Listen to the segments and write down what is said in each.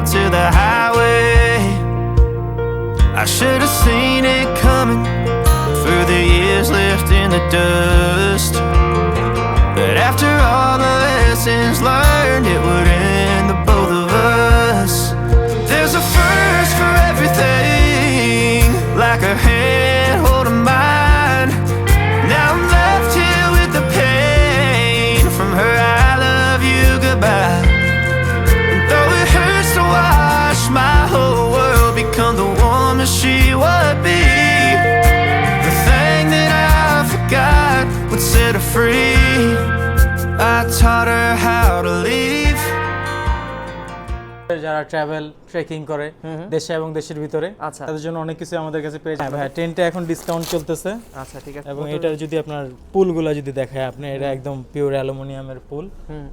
out to the highway. I should have seen it coming for the years left in the dust. But after all the lessons learned, it would end the both of us. There's a first for everything, like a hand holding mine. Now I'm left here with the pain from her I love you goodbye. And though it hurts to watch my whole world become the woman she would be, the thing that I forgot would set her free. I taught her how to leave. যারা travel trekking করে দেশে এবং দেশের ভিতরে তাদের জন্য অনেক কিছু আমাদের কাছে পেয়ে যাবেন। ভাই টেন্টে এখন ডিসকাউন্ট চলতেছে। আচ্ছা ঠিক আছে। এবং এটার যদি আপনার পুলগুলো যদি দেখায় আপনি, এটা একদম পিওর অ্যালুমিনিয়ামের পুল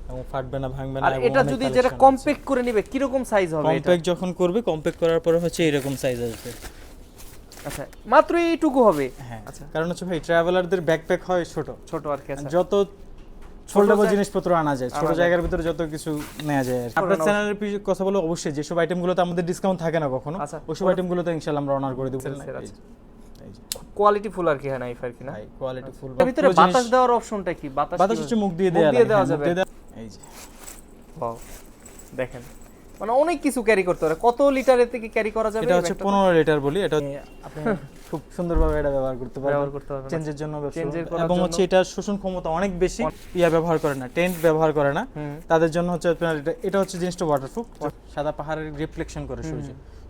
এবং ফাটবে না, ভাঙবে না। আর এটা যদি যেটা কম্প্যাক্ট করে নেবে কি রকম সাইজ হবে? এটা কম্প্যাক্ট যখন করবে, কম্প্যাক্ট করার পরে হচ্ছে এরকম সাইজ আসবে। আচ্ছা মাত্র এইটুকু হবে? হ্যাঁ আচ্ছা, কারণ হচ্ছে ভাই ট্রাভেলারদের ব্যাকপ্যাক হয় ছোট ছোট আর কি। আচ্ছা যত ফোল্ডেবল জিনিসপত্র আনা যায়, ছোট জায়গার ভিতরে যত কিছু নেওয়া যায়। আপনার চ্যানেলের কথা বলে অবশ্যই যেসব আইটেমগুলোতে আমাদের ডিসকাউন্ট থাকে না কখনো, ওইসব আইটেমগুলোতে ইনশাআল্লাহ আমরা অনার করে দেব। কোয়ালিটি ফুল আর কি, হ্যাঁ নাইফ আর কি না? Quality full. এর ভিতরে বাতাস দেওয়ার অপশনটা কি? বাতাস হচ্ছে মুখ দিয়ে দেওয়া যাবে। এই যে ওয়াও দেখেন, মানে অনেক কিছু ক্যারি করতে পারে। কত লিটারের থেকে ক্যারি করা যাবে? এটা হচ্ছে 15 লিটার বলি। এটা আপনি খুব সুন্দরভাবে এটা ব্যবহার করতে পারবেন চেঞ্জের জন্য, এবং হচ্ছে এটা শোষণ ক্ষমতা অনেক বেশি। ব্যবহার করে না, টেন্ট ব্যবহার করে না, তাদের জন্য হচ্ছে আপনার এটা হচ্ছে জিনিসটা ওয়াটারপ্রুফ। সাদা পাহাড়ের রিফ্লেকশন করে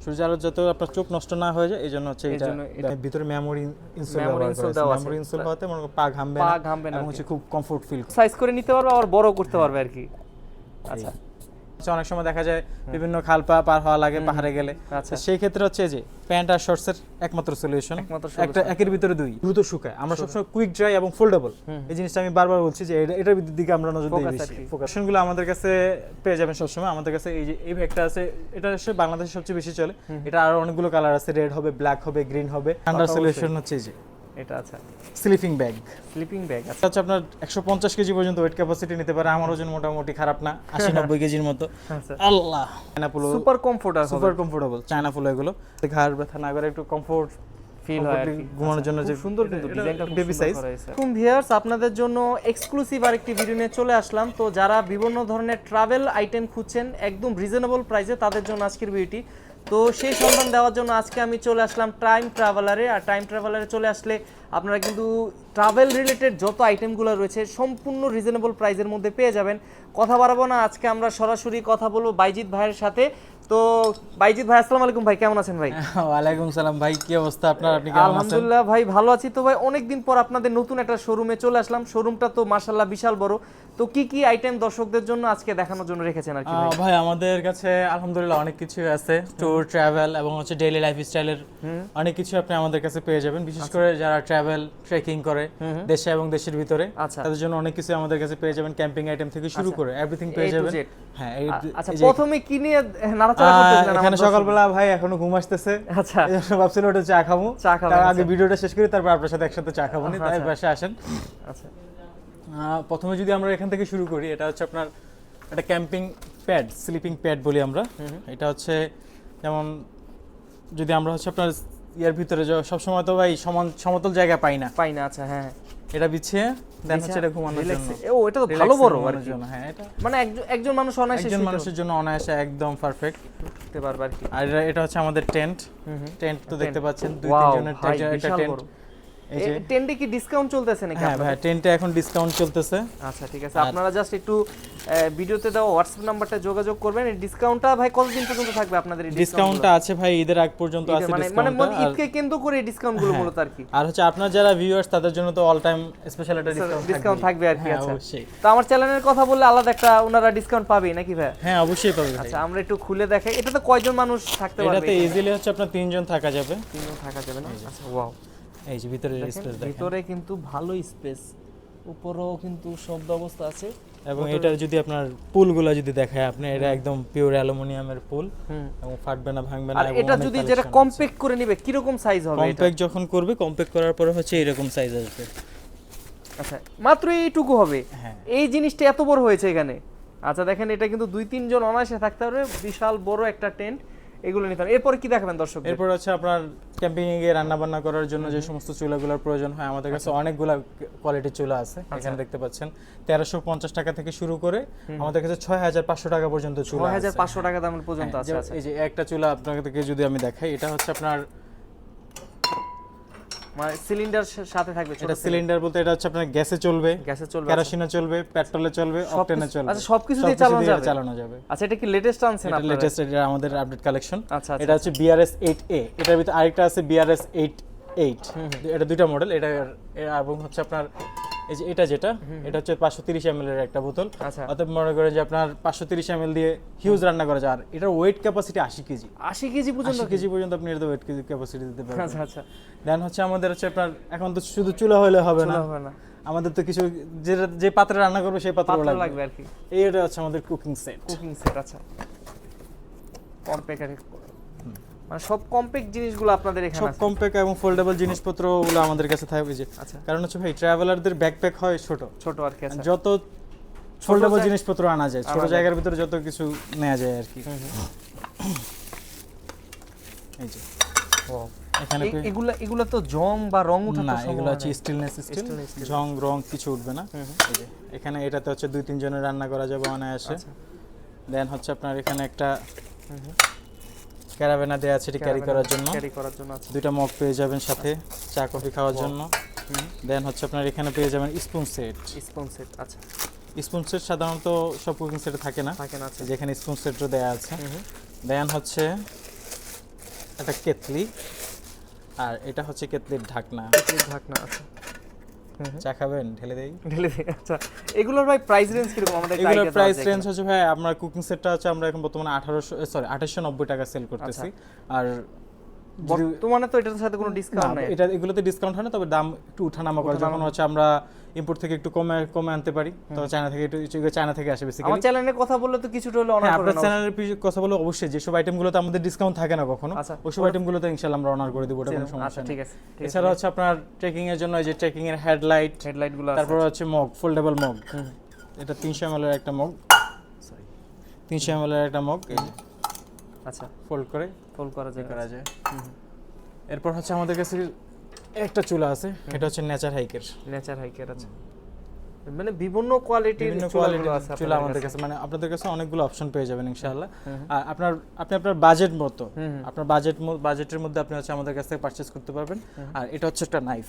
সূর্যের আলো যাতে আপনার চোখ নষ্ট না হয়ে যায়, এই জন্য হচ্ছে এটা ভিতরে মেমোরি ইনস্টল মেমোরি ইনস্টল হওয়াতে মনে পা ঘামবে না এবং হচ্ছে খুব কমফোর্ট ফিল। সাইজ করে নিতে পারবে আর বড় করতে পারবে আর কি। আচ্ছা অনেক সময় দেখা যায় বিভিন্ন খাল পার হওয়া লাগে পাহাড়ে গেলে, সেই ক্ষেত্রে হচ্ছে যে প্যান্ট আর শর্টসের একমাত্র সলিউশন, একটা একের ভিতরে দুই, দ্রুত শুকায়। আমরা সবসময় কুইক ড্রাই এবং ফোল্ডেবল, এই জিনিসটা আমি বারবার বলছি যে এটার দিকে আমরা নজর দিই বেশি। ফোকাসগুলো আমাদের কাছে পেয়ে যাবেন সবসময়। আমাদের কাছে এই যে এই ব্যাগটা আছে, এটা হচ্ছে বাংলাদেশে সবচেয়ে বেশি চলে। এটা আরো অনেকগুলো কালার আছে, রেড হবে, ব্ল্যাক হবে, গ্রিন হবে। ঠান্ডার সলিউশন হচ্ছে এই যে এটা। আচ্ছা স্লিপিং ব্যাগ। আচ্ছা হচ্ছে আপনার 150 কেজি পর্যন্ত ওয়েট ক্যাপাসিটি নিতে পারে। আমার ওজন মোটামুটি খারাপ না, 80-90 কেজির মতো। আল্লাহ, চায়না পুলো সুপার কমফোর্টেবল চায়না পুলো, এগুলো ঘাড় ব্যথা না করে একটু কমফোর্ট ফিল হয় ঘুমানোর জন্য। যে সুন্দর কিন্তু ডিজাইনটা বেবি সাইজ। ভিউয়ার্স আপনাদের জন্য এক্সক্লুসিভ আরেকটি ভিডিও নিয়ে চলে আসলাম। তো যারা বিভিন্ন ধরনের ট্রাভেল আইটেম খুঁজছেন একদম রিজনেবল প্রাইসে, তাদের জন্য আজকের ভিডিওটি। তো সেই সন্ধান দেওয়ার জন্য আজকে আমি চলে আসলাম টাইম ট্রাভেলারে। আর টাইম ট্রাভেলারে চলে আসলে আপনারা কিন্তু ট্রাভেল রিলেটেড যত আইটেমগুলো রয়েছে সম্পূর্ণ রিজনেবল প্রাইসের মধ্যে পেয়ে যাবেন। কথা বাড়াবো না, আজকে আমরা সরাসরি কথা বলবো বাইজিৎ ভাইয়ের সাথে। তো বাইজিৎ ভাই আসসালামু আলাইকুম ভাই, কেমন আছেন ভাই? ওয়ালাইকুম সালাম ভাই, কি অবস্থা আপনার? আপনি কেমন আছেন? আলহামদুলিল্লাহ ভাই ভালো আছি। তো ভাই অনেকদিন পর আপনাদের নতুন একটা শোরুমে চলে আসলাম। শোরুমটা তো মাশাআল্লাহ বিশাল বড়। তো কি কি আইটেম দর্শকদের জন্য আজকে দেখানোর জন্য রেখেছেন আর কি ভাই? আমাদের কাছে আলহামদুলিল্লাহ অনেক কিছু আছে, ট্যুর, ট্রাভেল এবং হচ্ছে ডেইলি লাইফস্টাইলের অনেক কিছু আপনি আমাদের কাছে পেয়ে যাবেন। বিশেষ করে যারা ট্রাভেল ট্রেকিং করে দেশে এবং দেশের ভিতরে, তাদের জন্য অনেক কিছু আমাদের কাছে পেয়ে যাবেন। ক্যাম্পিং আইটেম থেকে শুরু করে এভরিথিং পেয়ে যাবেন। হ্যাঁ আচ্ছা, প্রথমে কি নিয়ে নাড়াচাড়া করতেছেন? এখানে সকালবেলা ভাই এখনো ঘুম আসতেছে। আচ্ছা এজন্য ভাবছিলাম ওটা চা খাবো, তার আগে ভিডিওটা শেষ করি, তারপর আপনার সাথে একসাথে চা খাবো। তাই পাশে আসেন। আচ্ছা প্রথমে যদি আমরা এখান থেকে শুরু করি, এটা হচ্ছে আপনার একটা ক্যাম্পিং প্যাড, স্লিপিং প্যাড বলি আমরা। এটা হচ্ছে যেমন যদি আমরা হচ্ছে আপনার ইয়ার ভিতরে সবসময় তো ভাই সমতল জায়গা পাই না। আচ্ছা হ্যাঁ, এটা বিছিয়ে দেন হচ্ছে এটা ঘুমানোর জন্য। ও এটা তো ভালো বড় আর কি। হ্যাঁ এটা মানে একজন মানুষ অনায়াসে, একজন মানুষের জন্য অনায়াসে একদম পারফেক্ট করতে পারবে আর কি। আর এটা হচ্ছে আমাদের টেন্ট তো দেখতে পাচ্ছেন 2-3 জনের একটা টেন্ট। এই টেন্টে কি ডিসকাউন্ট চলতেছে নাকি? হ্যাঁ ভাই টেন্টে এখন ডিসকাউন্ট চলতেছে। আচ্ছা ঠিক আছে, আপনারা জাস্ট একটু ভিডিওতে দেওয়া হোয়াটসঅ্যাপ নাম্বারটা যোগাযোগ করবেন। এই ডিসকাউন্টটা ভাই কতদিন পর্যন্ত থাকবে আপনাদের? এই ডিসকাউন্টটা আছে ভাই ঈদের আগ পর্যন্ত আছে ডিসকাউন্ট। মানে ঈদকে কেন্দ্র করে এই ডিসকাউন্ট গুলো মূলত আর কি। আর হচ্ছে আপনারা যারা ভিউয়ার্স তাদের জন্য তো অল টাইম স্পেশাল একটা ডিসকাউন্ট থাকবে আর কি। আচ্ছা অবশ্যই। তো আমার চ্যানেলের কথা বললে আলাদা একটা ওনারা ডিসকাউন্ট পাবে নাকি ভাই? হ্যাঁ অবশ্যই পাবে। আচ্ছা আমরা একটু খুলে দেখাই। এটাতে কয়জন মানুষ থাকতে পারবে? এটাতে ইজিলি হচ্ছে আপনার 3 জন থাকা যাবে। 3 জন থাকা যাবে না? আচ্ছা ওয়াও, এই যে ভিতরে স্পেস দেখেন, ভিতরে কিন্তু ভালো স্পেস, উপরেও কিন্তু সব ব্যবস্থা আছে। এবং এটার যদি আপনার পুলগুলো যদি দেখায় আপনি, এটা একদম পিওর অ্যালুমিনিয়ামের পুল এবং ফাটবে না, ভাঙবে না। আর এটা যদি যেটা কম্প্যাক্ট করে নেবে কি রকম সাইজ হবে? কম্প্যাক্ট যখন করবে, কম্প্যাক্ট করার পরে হচ্ছে এরকম সাইজ আসবে। আচ্ছা মাত্র এইটুকু হবে? হ্যাঁ। এই জিনিসটা এত বড় হয়েছে এখানে? আচ্ছা দেখেন এটা কিন্তু 2-3 জন অনায়াসে থাকতে পারবে, বিশাল বড় একটা টেন্ট, এগুলো নিতে হবে। এরপর কি দেখাবেন দর্শক? এরপর হচ্ছে আপনার ক্যাম্পিং এ গিয়ে রান্না বান্না করার জন্য যে সমস্ত চুলাগুলোর প্রয়োজন হয় আমাদের কাছে অনেকগুলা কোয়ালিটির চুলা আছে। এখানে দেখতে পাচ্ছেন 1350 টাকা থেকে শুরু করে আমাদের কাছে 6500 টাকা পর্যন্ত চুলা আছে। 6500 টাকা দামের পর্যন্ত আছে। আচ্ছা এই যে একটা চুলা আপনাদেরকে যদি আমি দেখাই, এটা হচ্ছে আপনার মানে সিলিন্ডার সাথে থাকবে, ছোট এটা সিলিন্ডার বলতে এটা হচ্ছে আপনার গ্যাসে চলবে, কেরোসিনে চলবে, পেট্রোলে চলবে, অকটেনে চলবে। আচ্ছা সবকিছু দিয়ে চালানো যাবে। আচ্ছা এটা কি লেটেস্ট আনছেন এটা আপনারা? লেটেস্ট, এটা আমাদের আপডেট কালেকশন। আচ্ছা এটা হচ্ছে BRS 8A, এটার ভিতরে আরেকটা আছে BRS 88, এটা দুইটা মডেল। এটা এবং হচ্ছে আপনার এই যে এটা এটা হচ্ছে 530 ml এর একটা বোতল। আচ্ছা অতএব মনে করেন যে আপনার 530 ml দিয়ে হিউজ রান্না করা যায়। আর এটার ওয়েট ক্যাপাসিটি 80 কেজি। 80 কেজি পর্যন্ত? 80 কেজি পর্যন্ত আপনি এর ওয়েট ক্যাপাসিটি দিতে পারবেন। আচ্ছা আচ্ছা। দেন হচ্ছে আমাদের হচ্ছে আপনার এখন তো শুধু চুলা হলে হবে না, আমাদের তো কিছু যে পাত্রে রান্না করবে সেই পাত্র লাগবে আর কি। এইটা হচ্ছে আমাদের কুকিং সেট। আচ্ছা কম্প্যাক্ট, মানে সব কম্প্যাক্ট জিনিসগুলো আপনাদের এখানে আছে? সব কম্প্যাক্ট এবং ফোল্ডেবল জিনিসপত্রগুলো আমাদের কাছে থাকবে। যে আচ্ছা কারণ হচ্ছে ভাই ট্রাভেলারদের ব্যাকপ্যাক হয় ছোট আর কি। আচ্ছা যত ফোল্ডেবল জিনিসপত্র আনা যায়, ছোট জায়গার ভিতরে যত কিছু নেওয়া যায় আর কি। এই যে এখানে এগুলা তো জং বা রং উঠার না, এগুলো হচ্ছে স্টিলনেস স্টিল, জং রং কিছু উঠবে না। এই যে এখানে এটাতে হচ্ছে 2-3 জনের রান্না করা যাবে অনায়াসে। দেন হচ্ছে আপনার এখানে একটা ক্যারাভেনা দেয়া আছে ক্যারি করার জন্য। আছে। দুইটা মগ পেয়ে যাবেন সাথে চা কফি খাওয়ার জন্য। দেন হচ্ছে আপনার এখানে পেয়ে যাবেন স্পুন সেট। আচ্ছা স্পুন সেট সাধারণত সব কুকিং সেটে থাকে না। আচ্ছা যেখানে স্পুন সেটও দেয়া আছে। দেন হচ্ছে একটা কেতলি, আর এটা হচ্ছে কেতলির ঢাকনা। আচ্ছা চা খাবেন ঢেলে দেই। আচ্ছা এগুলোর ভাই প্রাইস রেঞ্জ কিরকম? আমাদের এগুলোর প্রাইস রেঞ্জ হচ্ছে ভাই আপনার কুকিং সেটটা হচ্ছে আমরা এখন বর্তমানে 2890 টাকা সেল করতেছি। আর বর্তমানে তো এটার সাথে কোনো ডিসকাউন্ট নাই? এটা এগুলোতে ডিসকাউন্ট হয় না, তবে দাম একটু উঠানামা করে যখন হচ্ছে আমরা ইম্পোর্ট থেকে একটু কমে আনতে পারি। তো চায়না থেকে আসে বেসিক্যালি। আমার চ্যানেলে কথা বললে তো কিছুটা হলো অনার করে না। আপনার চ্যানেলের কথা বলে অবশ্যই যেসব আইটেমগুলোতে আমাদের ডিসকাউন্ট থাকে না কখনো, ওইসব আইটেমগুলোতে ইনশাআল্লাহ আমরা অনার করে দেব, ওটা কোনো সমস্যা নেই। ঠিক আছে। এছাড়া হচ্ছে আপনার ট্রেকিং এর জন্য এই যে ট্রেকিং এর হেডলাইটগুলো, তারপর হচ্ছে মগ, ফোল্ডেবল মগ। এটা 300 ml এর একটা মগ, 300 ml এর একটা মগ। আচ্ছা ফোল্ড করা যায়। এরপর হচ্ছে আমাদের কাছে একটা চুলা আছে, এটা হচ্ছে নেচার হাইকের। আচ্ছা মানে বিভিন্ন কোয়ালিটির চুলা আমাদের কাছে, মানে আপনাদের কাছে অনেকগুলো অপশন পেয়ে যাবেন ইনশাআল্লাহ। আর আপনার বাজেট মতো, আপনার বাজেটের মধ্যে আপনি হচ্ছে আমাদের কাছ থেকে পারচেজ করতে পারবেন। আর এটা হচ্ছে একটা নাইফ।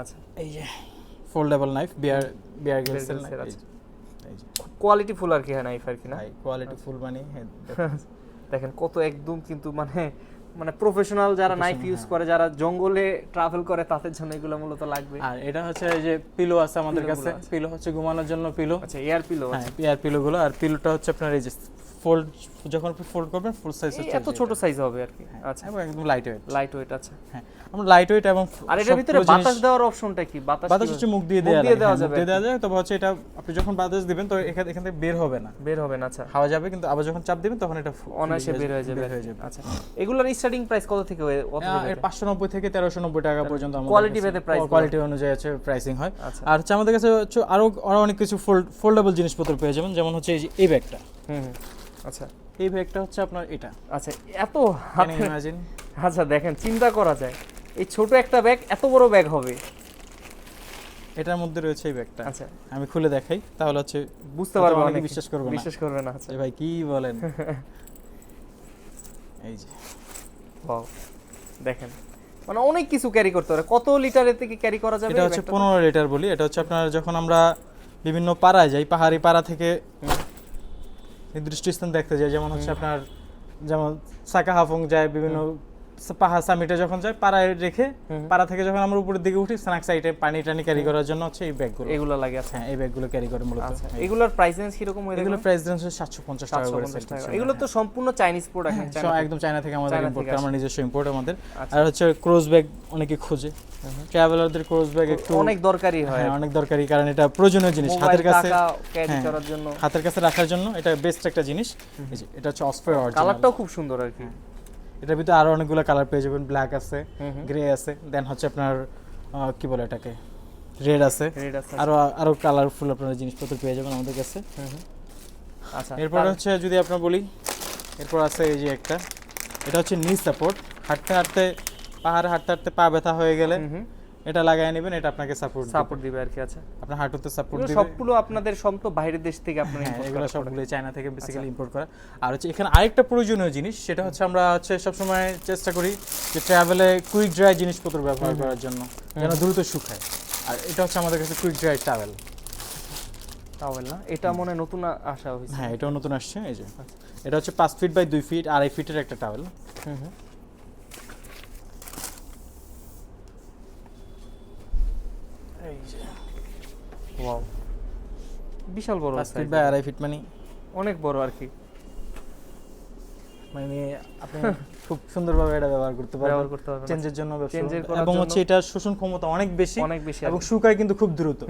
আচ্ছা এই যে ফোল্ডেবল নাইফ, বিয়ার গ্রিলসের নাইফ। এই যে কোয়ালিটি ফুল আর কি, নাইফ আর কি না, কোয়ালিটি ফুল মানে দেখেন কত একদম কিন্তু মানে প্রফেশনাল যারা নাইফ ইউজ করে, যারা জঙ্গলে ট্রাভেল করে তাদের জন্য এগুলো মূলত লাগবে। আর এটা হচ্ছে এই যে পিলো আছে আমাদের কাছে, পিলো হচ্ছে ঘুমানোর জন্য পিলো। আচ্ছা এয়ার পিলো। হ্যাঁ এয়ার পিলো গুলো। আর পিলোটা হচ্ছে আপনার এই যে ফোল্ড, যখন আপনি ফোল্ড করবেন ফুল সাইজ হচ্ছে, এত ছোট সাইজ হবে আর কি। আচ্ছা এবং একদম লাইট ওয়েট। আচ্ছা হ্যাঁ আমরা লাইট ওয়েট এবং আর এটার ভিতরে বাতাস দেওয়ার অপশনটা কি? বাতাস হচ্ছে মুখ দিয়ে দেওয়া যায়। তবে হচ্ছে এটা আপনি যখন বাতাস দিবেন তো এখান থেকে বের হবে না। আচ্ছা হাওয়া যাবে, কিন্তু আবার যখন চাপ দিবেন তখন এটা অনায়াসে বের হয়ে যাবে। আচ্ছা এগুলোর স্টার্টিং প্রাইস কত থেকে? 590 থেকে 1390 টাকা পর্যন্ত আমাদের কোয়ালিটি ভেদে প্রাইস, কোয়ালিটি অনুযায়ী আছে প্রাইসিং হয়। আর হচ্ছে আমাদের কাছে আরো অনেক কিছু ফোল্ডেবল জিনিসপত্র পেয়ে যাবেন, যেমন হচ্ছে এই ব্যাগটা। আচ্ছা এই ব্যাগটা হচ্ছে আপনার এটা। আচ্ছা এত ইমাজিন। আচ্ছা দেখেন চিন্তা করা যায় এই ছোট একটা ব্যাগ এত বড় ব্যাগ হবে। এটার মধ্যে রয়েছে এই ব্যাগটা। আচ্ছা আমি খুলে দেখাই, তাহলে হচ্ছে বুঝতে পারবে, অনেকে বিশ্বাস করবে না। আচ্ছা ভাই কি বলেন। এই যে ওয়াও দেখেন, মানে অনেক কিছু ক্যারি করতে পারে। কত লিটারের থেকে ক্যারি করা যাবে? এটা হচ্ছে 15 লিটার বলি। এটা হচ্ছে আপনার যখন আমরা বিভিন্ন পাড়ায় যাই, পাহাড়ি পাড়া থেকে নির্দিষ্ট স্থান দেখতে যাই, যেমন হচ্ছে আপনার যেমন সাকা হাফং যায়, বিভিন্ন পাহাড় সামিটে যখন যায়, পাড়ায় রেখে পাড়া থেকে যখন আমরা উপরের দিকে উঠি স্ন্যাক্স আইটেম পানি টানি ক্যারি করার জন্য হচ্ছে এই ব্যাগগুলো, এগুলো লাগে। আছে হ্যাঁ এই ব্যাগগুলো ক্যারি করে মূলত। এগুলোর প্রাইস রেঞ্জ কি রকম? এগুলোর প্রাইস রেঞ্জ 750 টাকা করে সেল করছি। এগুলো তো সম্পূর্ণ চাইনিজ প্রোডাক্ট, একদম চায়না থেকে আমাদের ইম্পোর্ট করা, আমরা নিজস্ব ইম্পোর্ট আমাদের। আর হচ্ছে ক্রস ব্যাগ অনেকে খোঁজে, ট্রাভেলারদের ক্রস ব্যাগ একটু অনেক দরকারি হয়। অনেক দরকারি, কারণ এটা প্রয়োজনীয় জিনিস হাতের কাছে ক্যারি করার জন্য, হাতের কাছে রাখার জন্য এটা বেস্ট একটা জিনিস। এই যে এটা হচ্ছে অসফায়ার অরিজিনাল, কালারটাও খুব সুন্দর আর কি। এটার ভিতরে আরো অনেকগুলো কালার পেয়ে যাবেন, ব্ল্যাক আছে, গ্রে আছে, দেন হচ্ছে আপনার কি বলে এটাকে রেড আছে, আরো কালারফুল আপনারা জিনিসপত্র পেয়ে যাবেন আমাদের কাছে। আচ্ছা এরপর হচ্ছে যদি আপনার বলি, এরপর আছে এই যে একটা, এটা হচ্ছে নি সাপোর্ট। হাঁটতে হাঁটতে পাহাড়ে হাঁটতে হাঁটতে পা ব্যথা হয়ে গেলে এটা লাগায় নেবেন, এটা আপনাকে সাপোর্ট দিবে আর কি। আচ্ছা, আপনার হাঁটুতে সাপোর্ট এগুলো দিবে। সবগুলো আপনাদের সব তো বাইরের দেশ থেকে আপনারা হ্যাঁ, import এগুলো করা সবগুলো চায়না থেকে বেসিক্যালি ইম্পোর্ট করা। আর হচ্ছে এখানে আরেকটা প্রয়োজনীয় জিনিস, সেটা হচ্ছে আমরা হচ্ছে সবসময় চেষ্টা করি যে ট্রাভেলে কুইক ড্রাই জিনিসপত্র ব্যবহার করার জন্য, যেন দ্রুত শুকায়। আর এটা হচ্ছে আমাদের কাছে কুইক ড্রাই টাওয়েল। টাওয়েল না, এটা মনে হয় নতুন আসা হয়েছে। হ্যাঁ, এটাও নতুন আসছে। এই যে এটা হচ্ছে 5 ফিট বাই 2 ফিট, 2.5 ফিটের একটা টাওয়েল। এই যে ওয়াও, বিশাল বড় 5 ফিট size, বাই 2.5 ফিট মানে অনেক বড় আর কি। মানে আপনি খুব সুন্দরভাবে এটা ব্যবহার করতে ব্যবহার পারবেন করতে পারবেন। চেঞ্জের জন্য, চেঞ্জের করার এবং জন্য। হচ্ছে এটা শোষণ ক্ষমতা অনেক বেশি অনেক বেশি এবং শুকায় কিন্তু খুব দ্রুত,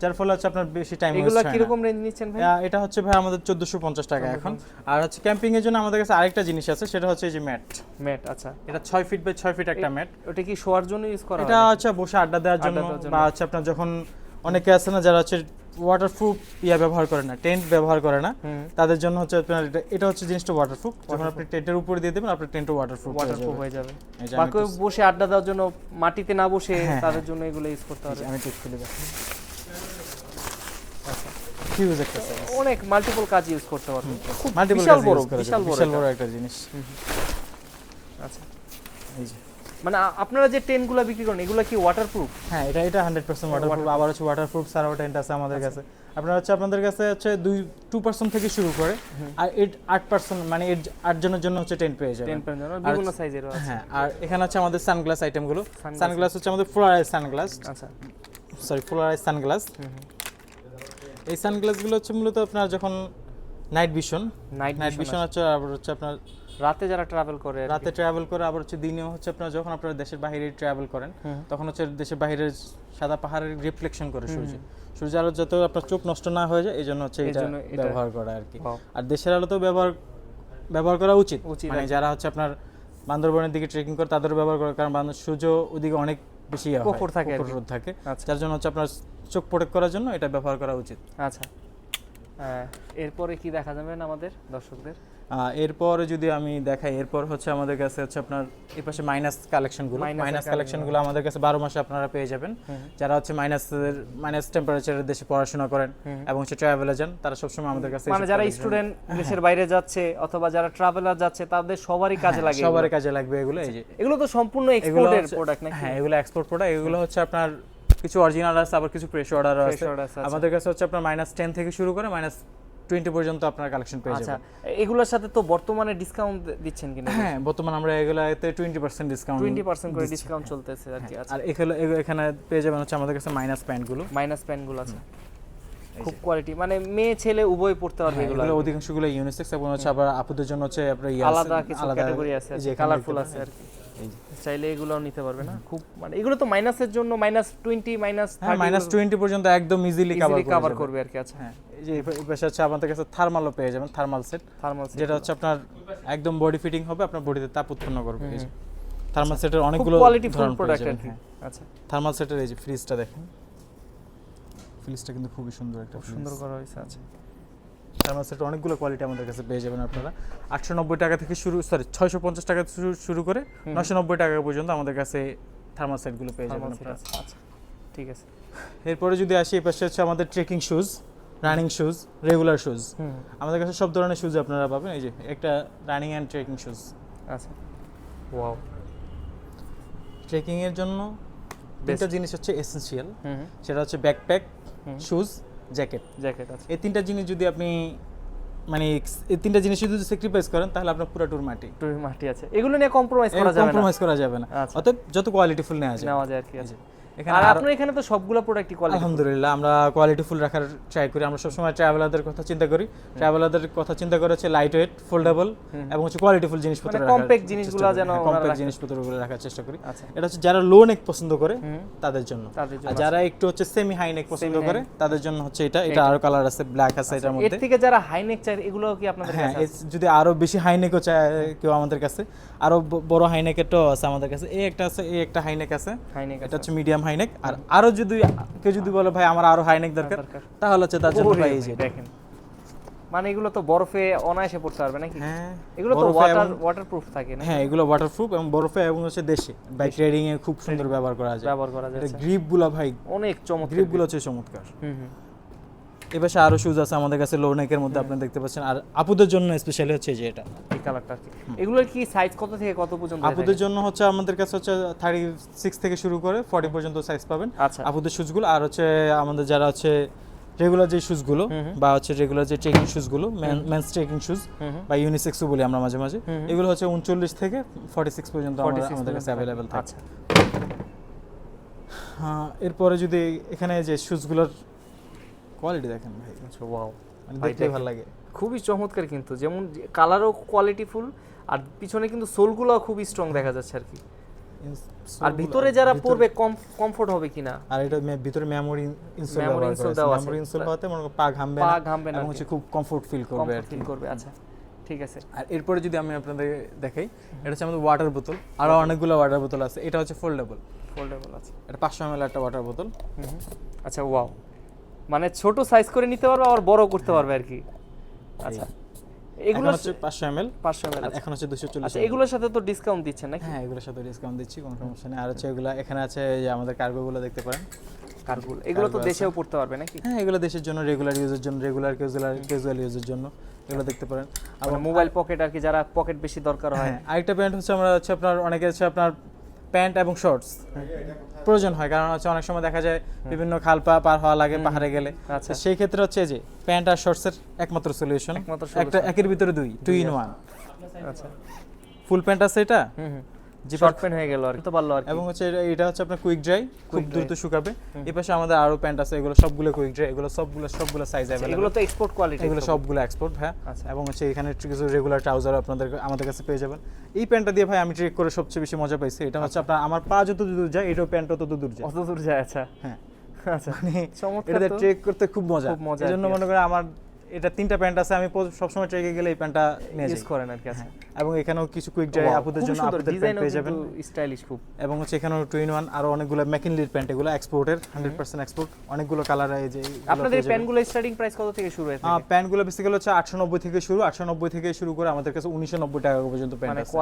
যার ফলে হচ্ছে আপনার বেশি টাইম এগুলো ওয়েস্ট হয় কি না। রকম রেঞ্জ নিচ্ছেন ভাই? এটা হচ্ছে ভাই আমাদের 1450 টাকা এখন। আর হচ্ছে ক্যাম্পিং এর জন্য আমাদের কাছে আরেকটা জিনিস আছে, সেটা হচ্ছে এই যে ম্যাট। ম্যাট, আচ্ছা, এটা 6 ফিট বাই 6 ফিট একটা ম্যাট। ওটা কি শোয়ার জন্য ইউজ করা হয়? এটা হচ্ছে বসে আড্ডা দেওয়ার জন্য, বা হচ্ছে আপনার যখন অনেকে আছে না যারা হচ্ছে ওয়াটারপ্রুফ ব্যবহার করে না, টেন্ট ব্যবহার করে না, তাদের জন্য হচ্ছে আপনার এটা হচ্ছে জিনিসটা ওয়াটারপ্রুফ। যখন আপনি টেন্টের উপরে দিয়ে দেবেন, আপনার টেন্টও ওয়াটারপ্রুফ হয়ে যাবে। এই যে বা আমি কেউ বসে আড্ডা দেওয়ার জন্য মাটিতে না বসে হ্যাঁ, তাদের জন্য এগুলো ইউজ করতে হবে। আমি ঠিক খুলে দেখাই। হিউজ একটা size। অনেক মাল্টিপল কাজ ইউজ করতে পারবে। খুব Multiple বিশাল কাজে বড়, use করা বিশাল যাবে, বড় বিশাল এটা। বড় একটা জিনিস। আচ্ছা, এই যে মানে আপনারা যে টেন্টগুলো বিক্রি করেন এগুলো কি ওয়াটারপ্রুফ? হ্যাঁ, এটা 100% ওয়াটারপ্রুফ। আবার হচ্ছে ওয়াটারপ্রুফ ছাড়াও টেন্ট আছে আমাদের কাছে। আপনাদের কাছে হচ্ছে 2% থেকে শুরু করে আর 8% মানে 8 জনের জন্য হচ্ছে টেন্ট পেয়ে যাবেন। 10 পেন জন্য বিভিন্ন সাইজের আছে। হ্যাঁ, আর এখানে হচ্ছে আমাদের সানগ্লাস আইটেমগুলো। সানগ্লাস হচ্ছে আমাদের ফ্লোরাইজ সানগ্লাস, আচ্ছা, সরি ফ্লোরাইজ সানগ্লাস। এই সানগ্লাসগুলো হচ্ছে মূলত আপনার যখন নাইট ভিশন নাইট হচ্ছে, আবার হচ্ছে আপনার রাতে যারা ট্রাভেল করে আর কি। রাতে ট্রাভেল করে, আবার হচ্ছে দিনেও হচ্ছে আপনার যখন আপনারা দেশের বাইরে ট্রাভেল করেন, তখন হচ্ছে দেশের বাইরের সাদা পাহাড়ের রিফ্লেকশন করে সূর্য আলো, যাতে আপনার চোখ নষ্ট না হয়ে যায়, এই জন্য হচ্ছে এটা ব্যবহার করা আর কি। আর দেশের আলোতেও ব্যবহার করা উচিত, মানে যারা হচ্ছে আপনার বান্দরবনের দিকে ট্রেকিং করে তাদের ব্যবহার করে, কারণ সূর্য ওদিকে অনেক বেশি প্রখর থাকে, রোদ থাকে, যার জন্য হচ্ছে আপনার চোখ প্রোটেক্ট করার জন্য এটা ব্যবহার করা উচিত। আচ্ছা, এরপরে কি দেখা যাবে না আমাদের দর্শকদের? এরপরে যদি আমি দেখাই, এরপর হচ্ছে আমাদের কাছে হচ্ছে আপনার এই পাশে মাইনাস কালেকশনগুলো আমাদের কাছে 12 মাসে আপনারা পেয়ে যাবেন। যারা হচ্ছে মাইনাস টেম্পারেচারের দেশে পড়াশোনা করেন এবং হচ্ছে ট্রাভেলে যান, তারা সবসময় আমাদের কাছে মানে যারা স্টুডেন্ট দেশের বাইরে যাচ্ছে অথবা যারা ট্রাভেলার যাচ্ছে তাদের সবারই কাজে লাগবে এগুলো। এই যে এগুলো তো সম্পূর্ণ এক্সপোর্টের প্রোডাক্ট নাকি? হ্যাঁ, এগুলো এক্সপোর্ট প্রোডাক্ট। এগুলো হচ্ছে আপনার কিছু অরিজিনাল আছে, আবার কিছু প্রেস অর্ডারও আছে আমাদের কাছে। হচ্ছে আপনার -10 থেকে শুরু করে -20 পর্যন্ত আপনার কালেকশন পেয়ে যাবেন। আচ্ছা, এগুলোর সাথে তো বর্তমানে ডিসকাউন্ট দিচ্ছেন কিনা? হ্যাঁ, বর্তমানে আমরা এগুলাতে 20% ডিসকাউন্ট 20% করে ডিসকাউন্ট চলতেছে আর কি। আচ্ছা, আর এখানে পেয়ে যাবেন হচ্ছে আমাদের কাছে মাইনাস প্যান্টগুলো আছে খুব কোয়ালিটি, মানে মেয়ে ছেলে উভয় পড়তে পারবে এগুলো। অধিকাংশগুলো ইউনিসেক্স, এবং হচ্ছে আবার আপুদের জন্য হচ্ছে আপনার আলাদা কিছু ক্যাটাগরি আছে, কালারফুল আছে আর কি। চাইলে এগুলোও নিতে পারবে না? খুব মানে এগুলো তো মাইনাসের জন্য -20 -20 পর্যন্ত একদম ইজিলি কভার করবে আর কি। আচ্ছা, হ্যাঁ, এই যে এই পাশে হচ্ছে আমাদের কাছে থার্মালও পেয়ে যাবেন, থার্মাল সেট, যেটা হচ্ছে আপনার একদম বডি ফিটিং হবে, আপনার বডিতে তাপ উৎপন্ন করবে। এই যে থার্মাল সেটের অনেকগুলো কোয়ালিটিফুল প্রোডাক্ট আর কি। আচ্ছা, থার্মাল সেটের এই যে ফ্রিজটা দেখেন, ফ্রিজটা কিন্তু খুবই সুন্দর একটা সুন্দর করা হয়েছে। আচ্ছা, থার্মাল সেটের অনেকগুলো কোয়ালিটি আমাদের কাছে পেয়ে যাবেন আপনারা। 890 টাকা থেকে শুরু, 650 টাকা শুরু করে 990 টাকা পর্যন্ত আমাদের কাছে থার্মাল সেটগুলো পেয়ে যাবেন আপনারা। আচ্ছা, ঠিক আছে। এরপরে যদি আসি, এই পাশে হচ্ছে আমাদের trekking shoes, running shoes, regular shoes. আমাদের কাছে সব ধরনের শুজ আপনারা পাবেন। এই যে একটা রানিং অ্যান্ড ট্রেকিং শুজ। আচ্ছা, ওয়াও। ট্রেকিং এর জন্য তিনটা জিনিস হচ্ছে এসেনশিয়াল, সেটা হচ্ছে ব্যাকপ্যাক, শুজ, জ্যাকেট। আছে। এই তিনটা জিনিস যদি আপনি মানে এই তিনটা জিনিস যদি স্যাক্রিফাইস করেন, তাহলে আপনার পুরো টুর মাটি আছে। এগুলো নিয়ে কম্প্রোমাইজ করা যাবে না। অতএব যত কোয়ালিটিফুল নেওয়া যায় আর কি। আর আপনার এখানে তো সবগুলো প্রোডাক্টই কোয়ালিটি। আলহামদুলিল্লাহ, আমরা কোয়ালিটিফুল রাখার ট্রাই করি। আমরা সবসময় ট্রাভেলারদের কথা চিন্তা করি, করে হচ্ছে লাইট ওয়েট, ফোল্ডেবল এবং হচ্ছে কোয়ালিটিফুল জিনিসপত্র রাখার, কম্প্যাক্ট জিনিসগুলো যেন কম্প্যাক্ট জিনিসপত্রগুলো রাখার চেষ্টা করি। এটা হচ্ছে যারা লো নেক পছন্দ করে তাদের জন্য, আর যারা একটু হচ্ছে সেমি হাই নেক পছন্দ করে তাদের জন্য হচ্ছে এটা আরো কালার আছে, ব্ল্যাক আছে এটার মধ্যে। এর থেকে যারা হাই নেক চায় এগুলো কি আপনাদের কাছে আছে? যদি আরো বেশি হাই নেকও চায় কেউ আমাদের কাছে, আরো বড় হাই নেকেরটাও আছে আমাদের কাছে। এই একটা আছে, এই একটা হাই নেক আছে, এটা হচ্ছে মিডিয়াম হাই নেক। আর আরো যদি কেউ যদি বলে ভাই আমার আরো হাই নেক দরকার, তাহলে হচ্ছে তার জন্য ভাই এই যে দেখেন মানে এগুলো তো বরফে অনায়াসে পড়তে পারবে নাকি? হ্যাঁ, এগুলো তো বরফে এবং- ওয়াটারপ্রুফ থাকে না? হ্যাঁ, এগুলো ওয়াটারপ্রুফ এবং বরফে এবং হচ্ছে দেশে বাইক রাইডিং এ খুব সুন্দর ব্যবহার করা যায়। ব্যবহার করা এটা যাচ্ছে গ্রিপ গুলা ভাই, অনেক চমৎকার গ্রিপ গুলো হচ্ছে চমৎকার। হুম। এবার আরো শুজ আছে আমাদের কাছে লো নেকের মধ্যে, আপনি দেখতে পাচ্ছেন। আর আপুদের জন্য স্পেশালি হচ্ছে যে এটা এই কালারটা কি, এগুলোর কি সাইজ কত থেকে কত পর্যন্ত? আপুদের জন্য হচ্ছে আমাদের কাছে হচ্ছে 36 থেকে শুরু করে 40 পর্যন্ত সাইজ পাবেন আচ্ছা। আপুদের শুজগুলো। আর হচ্ছে আমাদের যারা হচ্ছে রেগুলার যে শুজগুলো বা হচ্ছে রেগুলার যে ট্রেকিং শুজগুলো, মেন্স ট্রেকিং শুজ বা ইউনিসেক্সও বলি আমরা মাঝে মাঝে, এগুলো হচ্ছে 39 থেকে 46 পর্যন্ত আমাদের কাছে অ্যাভেলেবেল থাকে। আচ্ছা। হ্যাঁ, এরপরে যদি এখানে যে শুজগুলোর কোয়ালিটি দেখেন ভাই, আচ্ছা, ওয়াও, মানে দেখতে ভালো লাগে। খুবই চমৎকার কিন্তু, যেমন কালারও কোয়ালিটিফুল আর পিছনে কিন্তু সোলগুলো খুবই স্ট্রং দেখা যাচ্ছে আর কি। আর ভিতরে যারা পরবে কমফোর্ট হবে কিনা। আর এটা ভিতরে মেমোরি ইনসোল Memory insole দেওয়া আছে। মেমোরি ইনসোল হওয়াতে মনে করো পা ঘামবে না এবং হচ্ছে খুব কমফোর্ট ফিল করবে আর কি। ফিল করবে। আচ্ছা, ঠিক আছে। আর এরপরে যদি আমি আপনাদের দেখাই, এটা হচ্ছে আমাদের ওয়াটার বোতল। আরো অনেকগুলো ওয়াটার বোতল আছে। এটা হচ্ছে ফোল্ডেবল আছে। এটা 500 ml একটা ওয়াটার বোতল। আচ্ছা, ওয়াও, মানে ছোট সাইজ করে নিতে পারবে আবার বড় করতে পারবে আর কি। আচ্ছা, এগুলো হচ্ছে 500 ml 500 ml। আর এখন হচ্ছে 240। আচ্ছা, এগুলোর সাথে তো ডিসকাউন্ট দিচ্ছেন নাকি? হ্যাঁ, এগুলোর সাথে ডিসকাউন্ট দিচ্ছি, কোনো সমস্যা নেই। আর হচ্ছে এগুলা এখানে আছে এই যে আমাদের কার্গোগুলো দেখতে পারেন। কার্গুল, এগুলো তো দেশেও পড়তে পারবে নাকি? হ্যাঁ, এগুলো দেশের জন্য, রেগুলার ইউজের জন্য, রেগুলার ক্যাজুয়াল ইউজের জন্য এগুলো দেখতে পারেন। আবার মোবাইল পকেট আর কি, যারা পকেট বেশি দরকার হয়। হ্যাঁ, আরেকটা প্যান্ট হচ্ছে আমরা হচ্ছে আপনার অনেকে হচ্ছে আপনার প্যান্ট এবং শর্টস প্রয়োজন হয়, কারণ হচ্ছে অনেক সময় দেখা যায় বিভিন্ন খাল পার হওয়া লাগে পাহাড়ে গেলে। আচ্ছা। সেই ক্ষেত্রে হচ্ছে যে প্যান্ট আর শর্টসের একমাত্র সলিউশন, একটা একের ভিতরে দুই, 2 in 1। আচ্ছা, ফুল প্যান্ট আছে এটা, শর্ট প্যান্ট হয়ে গেল আর কি, তো পারলো আর কি। এবং হচ্ছে এটা হচ্ছে আপনার কুইক ড্রাই, খুব দ্রুত শুকাবে। এই পাশে আমাদের আরো প্যান্ট আছে, এগুলো সবগুলো কুইক ড্রাই, এগুলো সবগুলো সাইজ अवेलेबल। এগুলো তো এক্সপোর্ট কোয়ালিটি, এগুলো সবগুলো এক্সপোর্ট। হ্যাঁ, আচ্ছা। এবং হচ্ছে এখানে কিছু রেগুলার ট্রাউজার আমাদের কাছে পেয়ে যাবেন। এই প্যান্টটা দিয়ে ভাই আমি ট্রেক করে সবচেয়ে বেশি মজা পাইছি। এটা হচ্ছে আপনার আমার পা যত দূর যায়, এটাও প্যান্ট তত দূর যায়। অত দূর যায়। আচ্ছা, হ্যাঁ, আচ্ছা, মানে চমৎকার এটা তো। ট্রেক করতে খুব মজা। খুব মজা এই জন্য আর কি। মনে করে আমার এটা 3টা প্যান্ট আছে, আমি সবসময় ট্রেকে গেলে এই প্যান্টটা নিয়ে ইউজ যাই। করেন আর কি। আচ্ছা, এবং এখানেও কিছু কুইক ড্রাই আপুদের জন্য আপুদের প্যান্ট পেয়ে যাবেন। স্টাইলিশ খুব। এবং হচ্ছে এখানেও 2 in 1 আরো অনেকগুলো ম্যাকিনলির প্যান্ট, এগুলো এক্সপোর্টের 100% এক্সপোর্ট, অনেকগুলো কালার। এই যে আপনাদের এই প্যান্টগুলো স্টার্টিং প্রাইস কত থেকে শুরু হয়ে থাকে? প্যান্টগুলো বেসিক্যালি হচ্ছে 890 থেকে শুরু, 890 থেকে শুরু করে আমাদের কাছে 1990 টাকা পর্যন্ত প্যান্ট মানে আছে।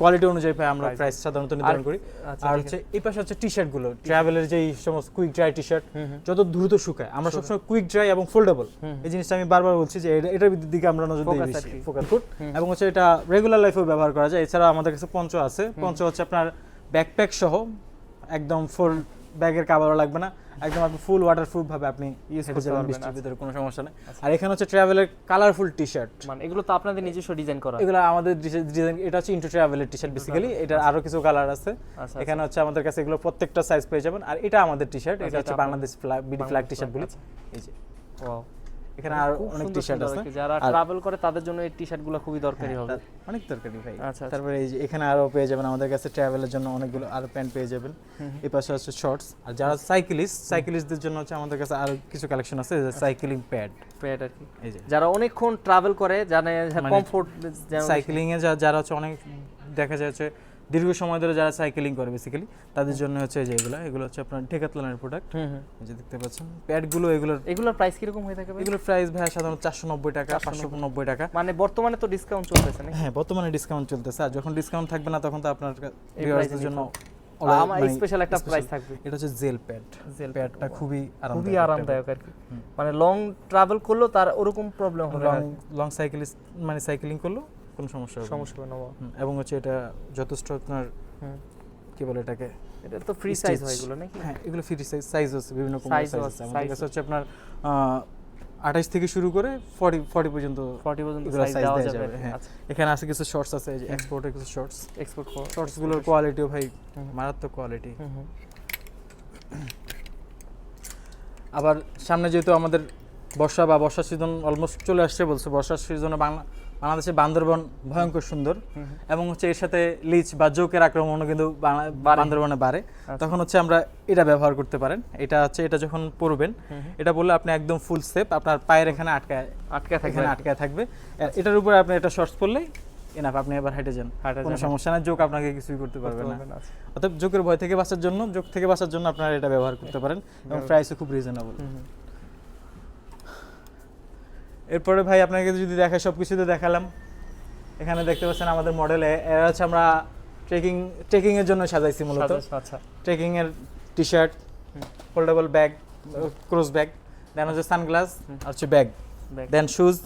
কোয়ালিটি অনুযায়ী ভাই আমরা প্রাইস সাধারণত নির্ধারণ করি। আচ্ছা, আর হচ্ছে এই পাশে হচ্ছে টি-শার্ট গুলো, ট্রাভেলের যেই সমস্ত কুইক ড্রাই টি-শার্ট যত দ্রুত শুকায়, আমরা সবসময় কুইক ড্রাই এবং ফোল্ডেবল, এই জিনিসটা আমি বারবার বলছি যে এটার দিকে আমরা নজর দিই বেশি, ফোকাস করি। এবং হচ্ছে এটা রেগুলার লাইফেও ব্যবহার করা যায়। এছাড়া আমাদের কাছে পঞ্চ আছে। পঞ্চ হচ্ছে আপনার ব্যাকপ্যাক সহ একদম ফুল ব্যাগের কাভারও লাগবে না, একদম আপনি ফুল ওয়াটারপ্রুফ ভাবে আপনি ইউজ করতে পারবেন বৃষ্টির ভিতরে, কোনো সমস্যা নেই। আর এখানে হচ্ছে ট্রাভেলের কালারফুল টি-শার্ট, মানে এগুলো তো আপনাদের নিজস্ব ডিজাইন করা? এগুলো আমাদের ডিজাইন। এটা হচ্ছে ইন্টু ট্রাভেলের টি-শার্ট বেসিক্যালি। এটার আরো কিছু কালার আছে। এখানে হচ্ছে আমাদের কাছে এগুলো প্রত্যেকটা সাইজ পেয়ে যাবেন। আর এটা আমাদের টি-শার্ট, এটা হচ্ছে বাংলাদেশ বিডি ফ্ল্যাগ টি-শার্ট বলি। এই যে ওয়াও, এখানে আর অনেক টি-শার্ট আছে, যারা ট্রাভেল করে তাদের জন্য এই টি-শার্টগুলো খুবই দরকারি হবে। অনেক দরকারি ভাই। আচ্ছা, তারপরে এই যে এখানে আরো পেয়ে যাবেন আমাদের কাছে ট্রাভেলের জন্য অনেকগুলো আরো প্যান্ট পেয়ে যাবেন। এই পাশে আছে শর্টস। আর যারা সাইক্লিস্টদের জন্য হচ্ছে আমাদের কাছে আরো কিছু কালেকশন আছে, সাইক্লিং প্যাড আর কি। এই যে যারা অনেকক্ষণ ট্রাভেল করে, জানে কমফোর্ট, সাইক্লিং এ যারা হচ্ছে অনেক দেখা যায় হচ্ছে দীর্ঘ সময় ধরে যারা সাইক্লিং করে বেসিক্যালি, তাদের জন্য হচ্ছে যে এগুলো হচ্ছে আপনার ডেকাথলনের প্রোডাক্ট। এই যে দেখতে পাচ্ছেন প্যাডগুলো, এগুলোর প্রাইস কিরকম হয়ে থাকে? এগুলোর প্রাইস ভাই সাধারণত 490 টাকা, 590 টাকা। মানে বর্তমানে তো ডিসকাউন্ট চলতেছে না? হ্যাঁ, বর্তমানে ডিসকাউন্ট চলতেছে। আর যখন ডিসকাউন্ট থাকবে না তখন তো আপনার ভিউয়ারদের জন্য আমার স্পেশাল একটা প্রাইস থাকবে। এটা হচ্ছে জেল প্যাডটা খুবই আরামদায়ক আর কি। মানে লং ট্রাভেল করলেও তার ওরকম প্রবলেম হবে না, লং সাইক্লিং করলো কোনো সমস্যা হবে না। এবং হচ্ছে এটা যথেষ্ট আপনার কি বলে এটাকে, এটা তো ফ্রি সাইজ হয় এগুলো নাকি? হ্যাঁ, এগুলো ফ্রি সাইজ আছে, বিভিন্ন সাইজ আছে। আমাদের কাছে হচ্ছে আপনার 28 থেকে শুরু করে 40 পর্যন্ত সাইজ দেওয়া যাবে। হ্যাঁ, এখানে আছে কিছু শর্টস আছে, এই যে এক্সপোর্টের কিছু শর্টস গুলোর কোয়ালিটিও ভাই মারাত্মক কোয়ালিটি। আবার সামনে যেহেতু আমাদের বর্ষা সিজন অলমোস্ট চলে আসছে, বলছে বর্ষার সিজনে বাংলাদেশে বান্দরবন ভয়ঙ্কর সুন্দর, এবং হচ্ছে এর সাথে লিচ বা জোকের আক্রমণও কিন্তু বান্দরবনে বাড়ে। তখন হচ্ছে আমরা এটা ব্যবহার করতে পারেন। এটা যখন পরবেন, এটা বললে আপনি একদম ফুল সেফ, আপনার পায়ের এখানে আটকায় থাকবে। এটার উপরে আপনি এটা শর্টস পরলেই এনাফ, আপনি এবার হেঁটে যান, কোনো সমস্যা না, জোক আপনাকে কিছুই করতে পারবে না। অতএব জোক থেকে বাঁচার জন্য আপনারা এটা ব্যবহার করতে পারেন, এবং প্রাইসও খুব রিজনেবল। এরপরে ভাই আপনাকে যদি দেখায় সব কিছুতে দেখালাম, এখানে দেখতে পাচ্ছেন আমাদের মডেলে এরা হচ্ছে আমরা ট্রেকিং এর জন্য সাজাইছি মূলত। আচ্ছা ট্রেকিং এর T shirt, foldable bag, cross bag, then হচ্ছে সানগ্লাস আর হচ্ছে ব্যাগ, দেন শুজ,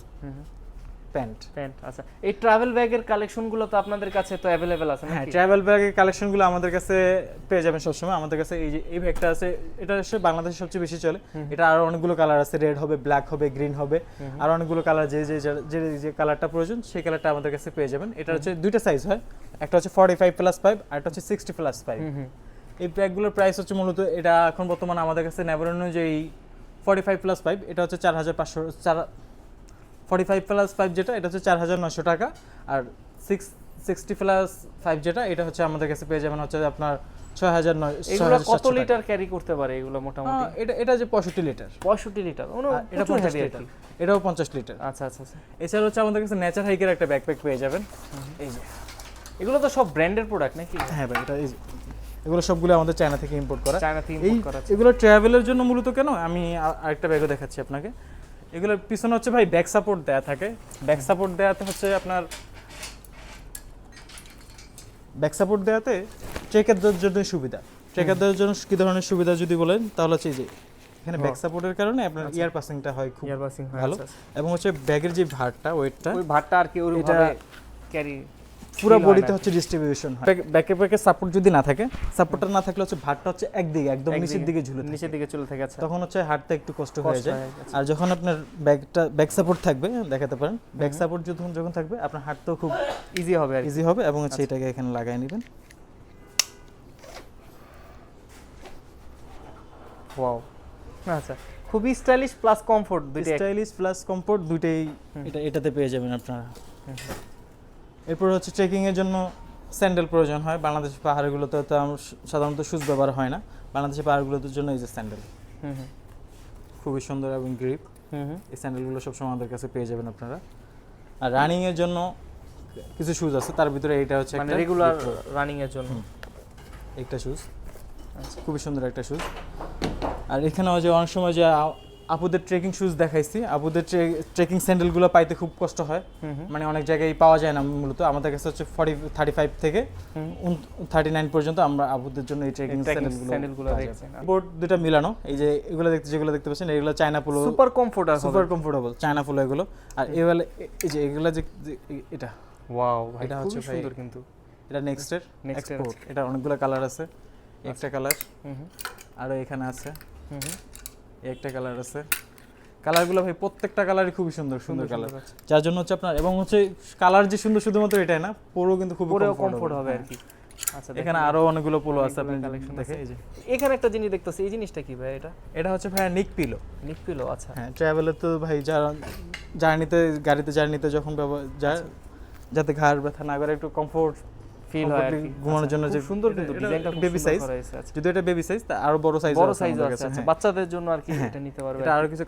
প্যান্ট। আচ্ছা, এই ট্রাভেল ব্যাগের কালেকশনগুলো তো আপনাদের কাছে তো অ্যাভেলেবেল আছে হ্যাঁ, নাকি? ট্রাভেল ব্যাগের কালেকশনগুলো আমাদের কাছে পেয়ে যাবেন সবসময়। আমাদের কাছে এই যে এই ব্যাগটা আছে, এটা হচ্ছে বাংলাদেশে সবচেয়ে বেশি চলে। এটা আরো অনেকগুলো কালার আছে, রেড হবে, ব্ল্যাক হবে, গ্রিন হবে, আর অনেকগুলো কালার যে যে যে যে কালারটা প্রয়োজন সেই কালারটা আমাদের কাছে পেয়ে যাবেন। এটা হচ্ছে দুইটা সাইজ হয়, একটা হচ্ছে 45+5 আর একটা হচ্ছে 60+5। এই ব্যাগগুলোর প্রাইস হচ্ছে মূলত এটা এখন বর্তমানে আমাদের কাছে নেবার অনুযায়ী 45+5 এটা হচ্ছে 4500, 45+5 যেটা এটা হচ্ছে 4900 টাকা, আর 60+5 যেটা এটা হচ্ছে আমাদের কাছে পেয়ে যাবেন হচ্ছে আপনার 6009। এগুলো কত লিটার ক্যারি করতে পারে এগুলো মোটামুটি? এটা যে 65 লিটার। 65 লিটার, এটা 50 লিটার, এটাও 50 লিটার। আচ্ছা আচ্ছা আচ্ছা। এছাড়া হচ্ছে আমাদের কাছে নেচার হাইকের একটা ব্যাকপ্যাক পেয়ে যাবেন। এই যে এগুলো তো সব ব্র্যান্ডের প্রোডাক্ট নাকি? হ্যাঁ ভাই, এটা এই যে এগুলো সবগুলো আমাদের চায়না থেকে ইম্পোর্ট করা। চায়না থেকে ইম্পোর্ট করা আছে। এগুলো ট্রাভেলের জন্য মূলত কেন, আমি আরেকটা ব্যাগও দেখাচ্ছি আপনাকে। এগুলোর পিছনে হচ্ছে ভাই ব্যাক সাপোর্ট দেয়া থাকে। ব্যাক সাপোর্ট দেয়াতে হচ্ছে আপনার ব্যাক সাপোর্ট দেয়াতে ট্রেকারদের জন্য সুবিধা। ট্রেকারদের জন্য কি ধরনের সুবিধা যদি বলেন তাহলে হচ্ছে এই যে এখানে ব্যাক সাপোর্টের কারণে আপনার ইয়ার পাসিংটা হয় খুব ভালো, এবং হচ্ছে ব্যাগের যে ভারটা ওয়েটটা ওই ভারটা আর কি ওইভাবে ক্যারি পুরো বডিতে হচ্ছে ডিস্ট্রিবিউশন হয়। ব্যাকে সাপোর্ট যদি না থাকে, সাপোর্টটা না থাকলে হচ্ছে ভারটা হচ্ছে একদিকে একদম নিচের দিকে ঝুলে থাকে, নিচের দিকে চলে থাকে। আচ্ছা, তখন হচ্ছে হাঁটতে একটু কষ্ট হয়ে যায়। আর যখন আপনার ব্যাক সাপোর্ট থাকবে, দেখাতে পারেন ব্যাক সাপোর্ট যখন থাকবে আপনার হাঁটতেও খুব ইজি হবে আর ইজি হবে, এবং হচ্ছে এটাকে এখানে লাগাই নেবেন। ওয়াও, আচ্ছা, খুবই স্টাইলিশ প্লাস কমফোর্ট, দুইটাই স্টাইলিশ প্লাস কমফোর্ট দুইটাই এটাতে পেয়ে যাবেন আপনারা। এরপর হচ্ছে ট্রেকিং এর জন্য স্যান্ডেল প্রয়োজন হয়। বাংলাদেশের পাহাড়গুলোতে তো সাধারণত শুজ ব্যবহার হয় না, বাংলাদেশের পাহাড়গুলোর জন্য এই যে স্যান্ডেল খুবই সুন্দর এবং গ্রিপ। এই স্যান্ডেলগুলো সবসময় আমাদের কাছে পেয়ে যাবেন আপনারা। আর রানিং এর জন্য কিছু শুজ আছে, তার ভিতরে এটা হচ্ছে মানে রেগুলার রানিং এর জন্য একটা শুজ, খুবই সুন্দর একটা শুজ। আর এখানেও যে অনেক সময় যে আপুদের ট্রেকিং শুজ দেখাইছি, আপুদের ট্রেকিং স্যান্ডেলগুলো পাইতে খুব কষ্ট হয়, মানে অনেক জায়গায় পাওয়া যায় না। মূলত আমাদের কাছে হচ্ছে 35 থেকে 39 পর্যন্ত আমরা আপুদের জন্য এই ট্রেকিং স্যান্ডেলগুলো রেখেছি। বোর্ড দুটো মিলানো, এই যে এগুলো যেগুলো দেখতে পাচ্ছেন এগুলো China polo, super comfortable China polo এগুলো। আর এই যে এগুলো যে এটা ওয়াও ভাই, এটা খুব হচ্ছে সুন্দর। কিন্তু এটা নেক্সটের এক্সপোর্ট, এটা অনেকগুলো কালার আছে, একটা কালার আর এখানে আছে একটা কালার আছে। কালারগুলো ভাই প্রত্যেকটা কালারই খুবই সুন্দর সুন্দর কালার, যার জন্য হচ্ছে আপনার, এবং হচ্ছে কালার যে সুন্দর শুধুমাত্র এটাই না, পুরো কিন্তু খুব কমফোর্ট হবে আর কি। আচ্ছা, এখানে আরো অনেকগুলো পোলো আছে, আপনি কালেকশন দেখেন। এই যে এখানে একটা জিনিস দেখতেছি, এই জিনিসটা কি ভাই? এটা হচ্ছে ভাই নিক পিলো। আচ্ছা, হ্যাঁ, ট্রাভেলে তো ভাই জার্নিতে গাড়িতে জার্নিতে যখন যায় যাতে ঘাড় ব্যথা না করে, একটু কমফোর্ট ফিল হয় আর কি, ঘুমানোর জন্য। যে সুন্দর, কিন্তু ডিজাইনটা খুব বেবি সাইজ, আচ্ছা, যদি এটা বেবি সাইজ আরো বড় সাইজ আছে। আচ্ছা, বাচ্চাদের জন্য আর কি এটা নিতে পারবে। এটা আরো কিছু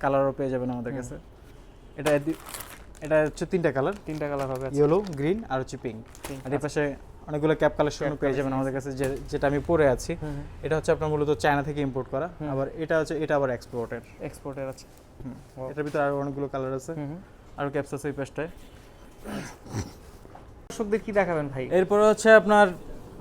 কালারও পেয়ে যাবেন আমাদের কাছে। এটা হচ্ছে তিনটা কালার হবে, ইয়েলো, গ্রিন আর হচ্ছে পিঙ্ক। আর এই পাশে অনেকগুলো ক্যাপ কালেকশন পেয়ে যাবেন আমাদের কাছে, যেটা আমি পরে আছি। এটা হচ্ছে আপনার মূলত চায়না থেকে ইম্পোর্ট করা, আবার এটা আবার এক্সপোর্টের আছে। এটার ভিতরে আরো অনেকগুলো কালার আছে, আরো ক্যাপস আছে এই পাশটায়। দর্শকদের কি দেখাবেন ভাই? এরপরে হচ্ছে আপনার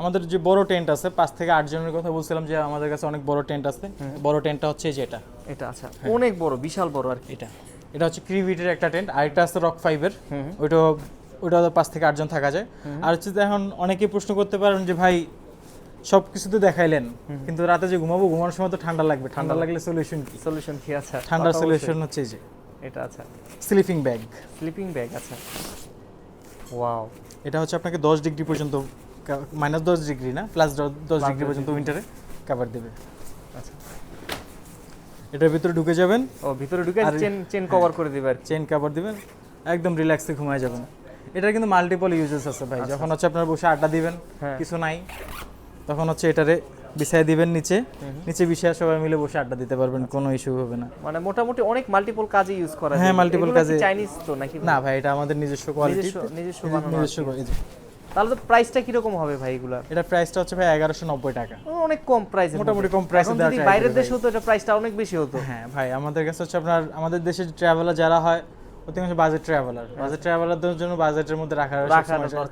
আমাদের যে বড় টেন্ট আছে, 5 থেকে 8 জনের কথা বলছিলাম যে আমাদের কাছে অনেক বড় টেন্ট আছে। বড় টেন্টটা হচ্ছে যেটা এটা, আচ্ছা, অনেক বড়, বিশাল বড় আর কি। এটা হচ্ছে ক্রিভিটের একটা টেন্ট, আর একটা আছে রক 5-এর, ওইটা 5 থেকে 8 জন থাকা যায়। আর হচ্ছে এখন অনেকেই প্রশ্ন করতে পারেন যে ভাই সব কিছু তো দেখাইলেন, কিন্তু রাতে যে ঘুমানোর সময় তো ঠান্ডা লাগবে, ঠান্ডা লাগলে সলিউশন কি? আচ্ছা, ঠান্ডার সলিউশন হচ্ছে এই যে এটা। আচ্ছা, স্লিপিং ব্যাগ। আচ্ছা, ওয়াও, এটা হচ্ছে আপনাকে 10 ডিগ্রি পর্যন্ত, -10 ডিগ্রি না, +10 ডিগ্রি পর্যন্ত উইন্টারে কভার দেবে। আচ্ছা, এটার ভিতরে ঢুকে যাবেন, ভিতরে ঢুকে চেন কভার করে দিবে আর চেন কভার দিবেন, একদম রিল্যাক্সে ঘুমায় যাবেন। এটার কিন্তু মাল্টিপল ইউজেস আছে ভাই। যখন হচ্ছে আপনারা বসে আড্ডা দিবেন, কিছু নাই, তখন হচ্ছে এটারে বিছায় দিবেন নিচে বিছায় সবাই মিলে বসে আড্ডা দিতে পারবেন, কোনো ইস্যু হবে না। মানে মোটামুটি অনেক মাল্টিপল কাজে ইউজ করা যায়। হ্যাঁ, মাল্টিপল কাজে। চাইনিজ তো নাকি? না ভাই, এটা আমাদের নিজস্ব কোয়ালিটি, নিজস্ব তাহলে তো প্রাইসটা কিরকম হবে ভাই এগুলার? এটা প্রাইসটা হচ্ছে ভাই 1190 টাকা। অনেক কম প্রাইস, মোটামুটি কম প্রাইসে দেওয়া যদি try বাইরের করি দেশে হতো এটা প্রাইসটা অনেক বেশি হতো। হ্যাঁ ভাই, আমাদের কাছে হচ্ছে আপনার আমাদের দেশে ট্রাভেলার যারা হয় অধিকাংশ বাজেট ট্রাভেলারদের জন্য বাজেটের মধ্যে রাখার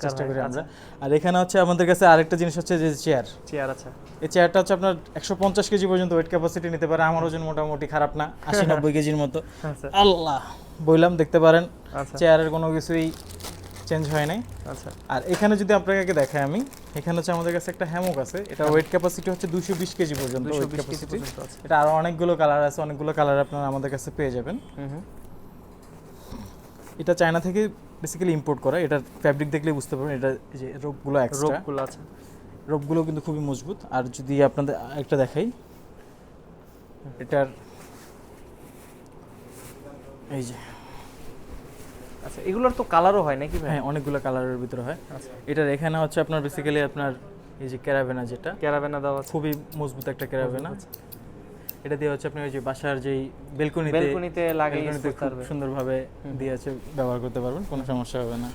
চেষ্টা করি আমরা। আর এখানে হচ্ছে আমাদের কাছে আরেকটা জিনিস হচ্ছে যে চেয়ার। আচ্ছা, এই চেয়ারটা হচ্ছে আপনার 150 কেজি পর্যন্ত ওয়েট ক্যাপাসিটি নিতে পারে। আমার ওজন মোটামুটি খারাপ না, 80-90 কেজির মতো। আচ্ছা আল্লাহ বললাম, দেখতে পারেন আচ্ছা চেয়ারের কোনো কিছুই চেঞ্জ হয় নাই। আচ্ছা আর এখানে যদি আপনাকে দেখাই আমি, এখানে হচ্ছে আমাদের কাছে একটা হ্যামক আছে। এটা ওয়েট ক্যাপাসিটি হচ্ছে 220 কেজি পর্যন্ত weight 220 কেজি capacity। পর্যন্ত আছে। এটা আরো অনেকগুলো কালার আছে, অনেকগুলো কালার আপনারা আমাদের কাছে পেয়ে যাবেন। এটা চায়না থেকে বেসিক্যালি ইম্পোর্ট করা। এটার ফ্যাব্রিক দেখলে বুঝতে পারবেন এটা যে রোপগুলো এক্সট্রা, রোপগুলো আছে, রোপগুলো কিন্তু খুবই মজবুত। আর যদি আপনাদের একটা দেখাই, এটার এই যে আচ্ছা এগুলোর তো কালারও হয় নাকি ভাই? হ্যাঁ, অনেকগুলো কালারের ভিতরে হয়। আচ্ছা এটার এখানে হচ্ছে আপনার বেসিক্যালি আপনার এই যে ক্যারাভেনা, যেটা ক্যারাবেনা দেওয়া আছে, খুবই মজবুত একটা ক্যারাভেনা। এটা দিয়ে হচ্ছে আপনি ওই যে বাসার যেই বেলকনিতে লাগিয়ে ইউজ বেলকনিতে করতে খুব পারবেন। সুন্দরভাবে দিয়ে আছে ব্যবহার করতে পারবেন, কোনো সমস্যা হবে না।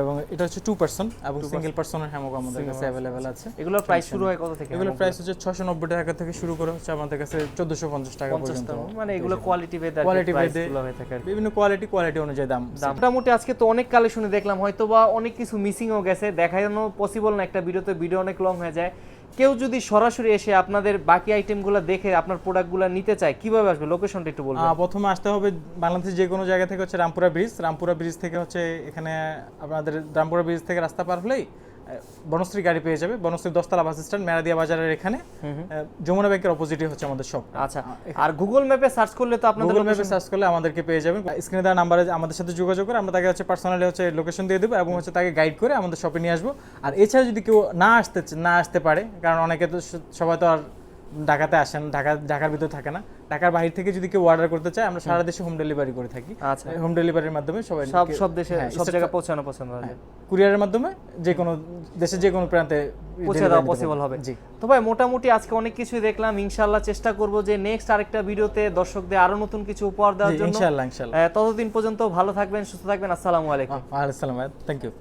এবং এটা হচ্ছে 2 পারসন এবং সিঙ্গেল পারসনের হ্যামক আমাদের কাছে অ্যাভেলেবেল আছে। এগুলোর প্রাইস শুরু হয় কত থেকে? এগুলোর প্রাইস হচ্ছে 690 টাকা থেকে শুরু করে হচ্ছে আমাদের কাছে 1450 টাকা 50 পর্যন্ত। টাকা, মানে এগুলো কোয়ালিটি ভেদে কোয়ালিটি ভেদে প্রাইসগুলো হয়ে থাকে আর কি। বিভিন্ন কোয়ালিটি অনুযায়ী দাম। মোটামুটি আজকে তো অনেক কালেকশনে দেখলাম, হয়তো বা অনেক কিছু মিসিংও গেছে, দেখানো পসিবল না একটা ভিডিওতে, ভিডিও অনেক লং হয়ে যায়। কেউ যদি সরাসরি এসে আপনাদের বাকি আইটেমগুলো দেখে আপনার প্রোডাক্টগুলো নিতে চায়, কিভাবে আসবে? লোকেশনটা একটু বলবেন। প্রথমে আসতে হবে বাংলাদেশের যে কোনো জায়গা থেকে হচ্ছে রামপুরা ব্রিজ থেকে হচ্ছে এখানে আপনাদের রামপুরা ব্রিজ থেকে রাস্তা পার হলেই বনশ্রী গাড়ি পেয়ে যাবে। বনশ্রী 10তলা বাস স্ট্যান্ড, মেরাদিয়া বাজারের এখানে যমুনা ব্যাংকের অপোজিটে হচ্ছে আমাদের শপ। আচ্ছা, আর গুগল ম্যাপে সার্চ করলে তো আপনাদের গুগল ম্যাপে সার্চ করলে আমাদেরকে পেয়ে যাবেন। স্ক্রিনে দেওয়া নাম্বারে আমাদের সাথে যোগাযোগ করে আমরা তাকে হচ্ছে পার্সোনালি হচ্ছে লোকেশন দিয়ে দেবো এবং হচ্ছে তাকে গাইড করে আমাদের শপে নিয়ে আসবো। আর এছাড়া যদি কেউ না আসতে পারে, কারণ অনেকে তো সবাই তো আর ঢাকাতে আসেন, ঢাকার ভিতরে থাকে না, ঢাকার বাইরে থেকে যদি কেউ অর্ডার করতে চায়, আমরা সারা দেশে হোম ডেলিভারি করে থাকি। আচ্ছা, হোম ডেলিভারির মাধ্যমে সব দেশে সব জায়গায় পৌঁছানো পছন্দ হয়, কুরিয়ারের মাধ্যমে যে কোনো দেশের যে কোনো প্রান্তে পৌঁছে দেওয়া পসিবল হবে। জি। তো ভাই মোটামুটি আজকে অনেক কিছুই দেখলাম, ইনশাআল্লাহ চেষ্টা করব যে নেক্সট আরেকটা ভিডিওতে দর্শকদের আরো নতুন কিছু উপহার দেওয়ার জন্য। ইনশাআল্লাহ। ততদিন পর্যন্ত ভালো থাকবেন, সুস্থ থাকবেন। আসসালামু আলাইকুম। ওয়া আলাইকুম আসসালাম, থ্যাংক ইউ।